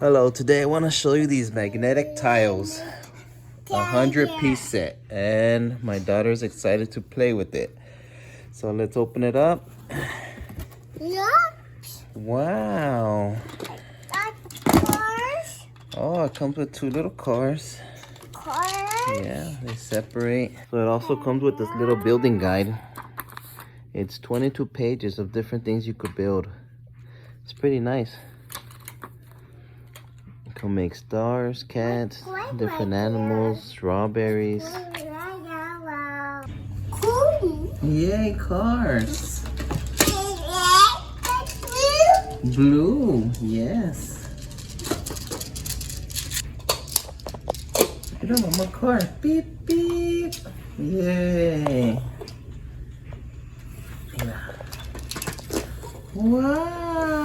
Hello, today I want to show you these magnetic tiles. 100-piece set. And my daughter's excited to play with it. So let's open it up. Yeah. Wow. Cars. Oh, it comes with 2 little cars. Cars. Yeah, they separate. So it also comes with this little building guide. It's 22 pages of different things you could build. It's pretty nice. You can make stars, cats, different animals, strawberries. Cool. Yay, cars. Blue, yes. Look at my car. Beep, beep. Yay. Yeah. Wow.